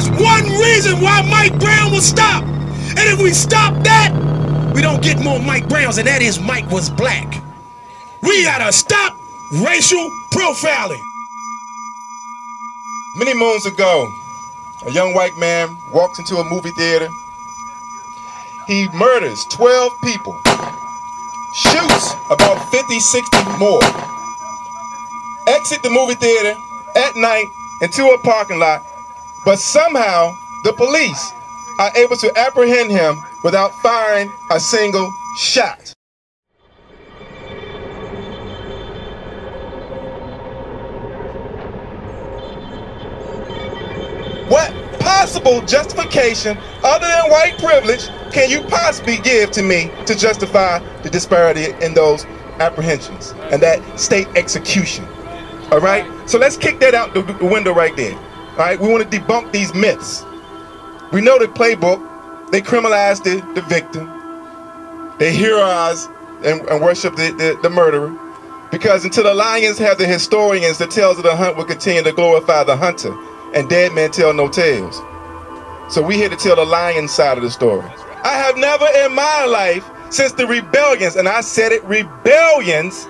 There's one reason why Mike Brown will stop. And if we stop that, we don't get more Mike Browns, and that is Mike was black. We gotta stop racial profiling. Many moons ago, a young white man walks into a movie theater. He murders 12 people, shoots about 50, 60 more, exit the movie theater at night into a parking lot, but somehow the police are able to apprehend him without firing a single shot. What possible justification other than white privilege can you possibly give to me to justify the disparity in those apprehensions and that state execution? All right, so let's kick that out the window right there. All right, we want to debunk these myths. We know the playbook, they criminalize the victim, they heroize and worship the murderer, because until the lions have the historians, the tales of the hunt will continue to glorify the hunter, and dead men tell no tales. So we here to tell the lion side of the story. I have never in my life, since the rebellions, and I said it, rebellions,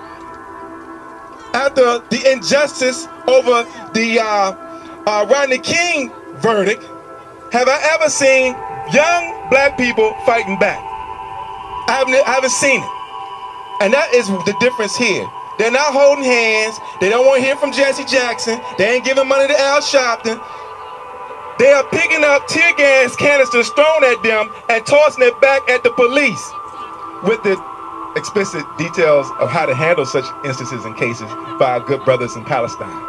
after the injustice over the Rodney King verdict, have I ever seen young black people fighting back. I haven't seen it. And that is the difference here. They're not holding hands. They don't want to hear from Jesse Jackson. They ain't giving money to Al Sharpton. They are picking up tear gas canisters thrown at them and tossing it back at the police with the explicit details of how to handle such instances and cases by our good brothers in Palestine.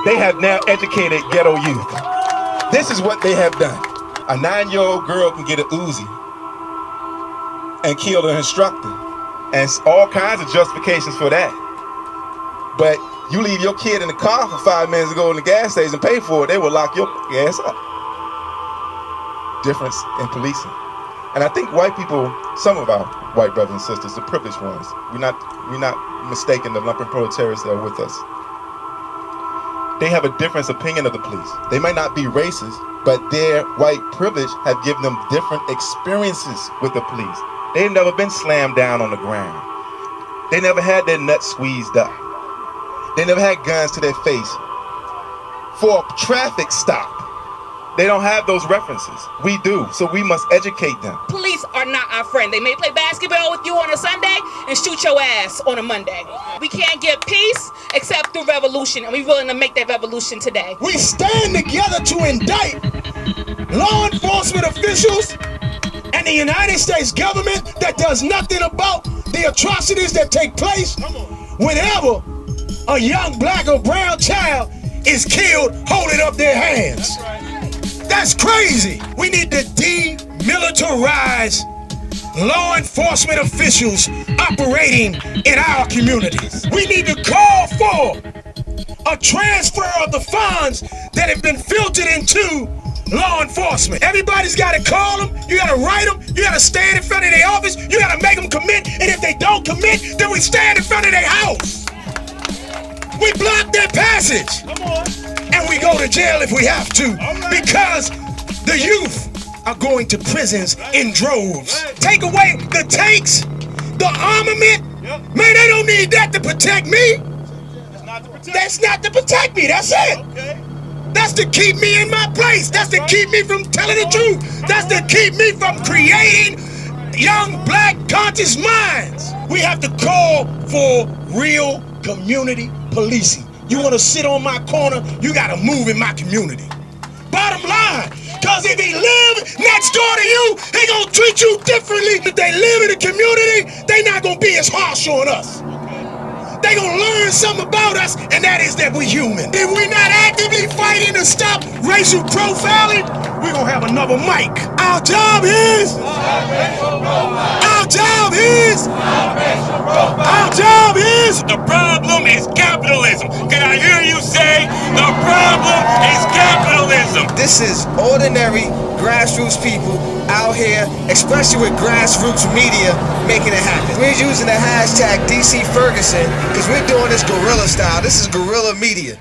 They have now educated ghetto youth. This is what they have done. A 9-year-old girl can get an Uzi and kill her instructor, and all kinds of justifications for that. But you leave your kid in the car for 5 minutes to go in the gas station and pay for it, they will lock your ass up. Difference in policing. And I think white people, some of our white brothers and sisters, the privileged ones, we're not mistaken the lumpen proletariats that are with us. They have a different opinion of the police. They might not be racist, but their white privilege have given them different experiences with the police. They've never been slammed down on the ground. They never had their nuts squeezed up. They never had guns to their face. For a traffic stop, they don't have those references. We do, so we must educate them. Police are not our friend. They may play basketball with you on a Sunday and shoot your ass on a Monday. We can't get peace except through revolution, and we're willing to make that revolution today. We stand together to indict law enforcement officials and the United States government that does nothing about the atrocities that take place whenever a young black or brown child is killed holding up their hands. That's crazy. We need to demilitarize law enforcement officials operating in our communities. We need to call for a transfer of the funds that have been filtered into law enforcement. Everybody's got to call them, you got to write them, you got to stand in front of their office, you got to make them commit, and if they don't commit, then we stand in front of their house. We block their passage, and we go to jail if we have to, because the youth are going to prisons in droves. Take away the tanks, the armament, man, they don't need that to protect me. That's not to protect me, that's it. That's to keep me in my place. That's to keep me from telling the truth. That's to keep me from creating young black conscious minds. We have to call for real community policing. You want to sit on my corner, you got to move in my community. Bottom line, because if he live next door to you, he going to treat you differently. If they live in the community, they not going to be as harsh on us. They gonna learn something about us, and that is that we're human. If we're not actively fighting to stop racial profiling, we're gonna have another mic. Our job is, the problem is capitalism. Can I hear you say the problem is capitalism? This is ordinary grassroots people out here, especially with grassroots media, making it happen. We're using the hashtag DC Ferguson because we're doing this guerrilla style. This is guerrilla media.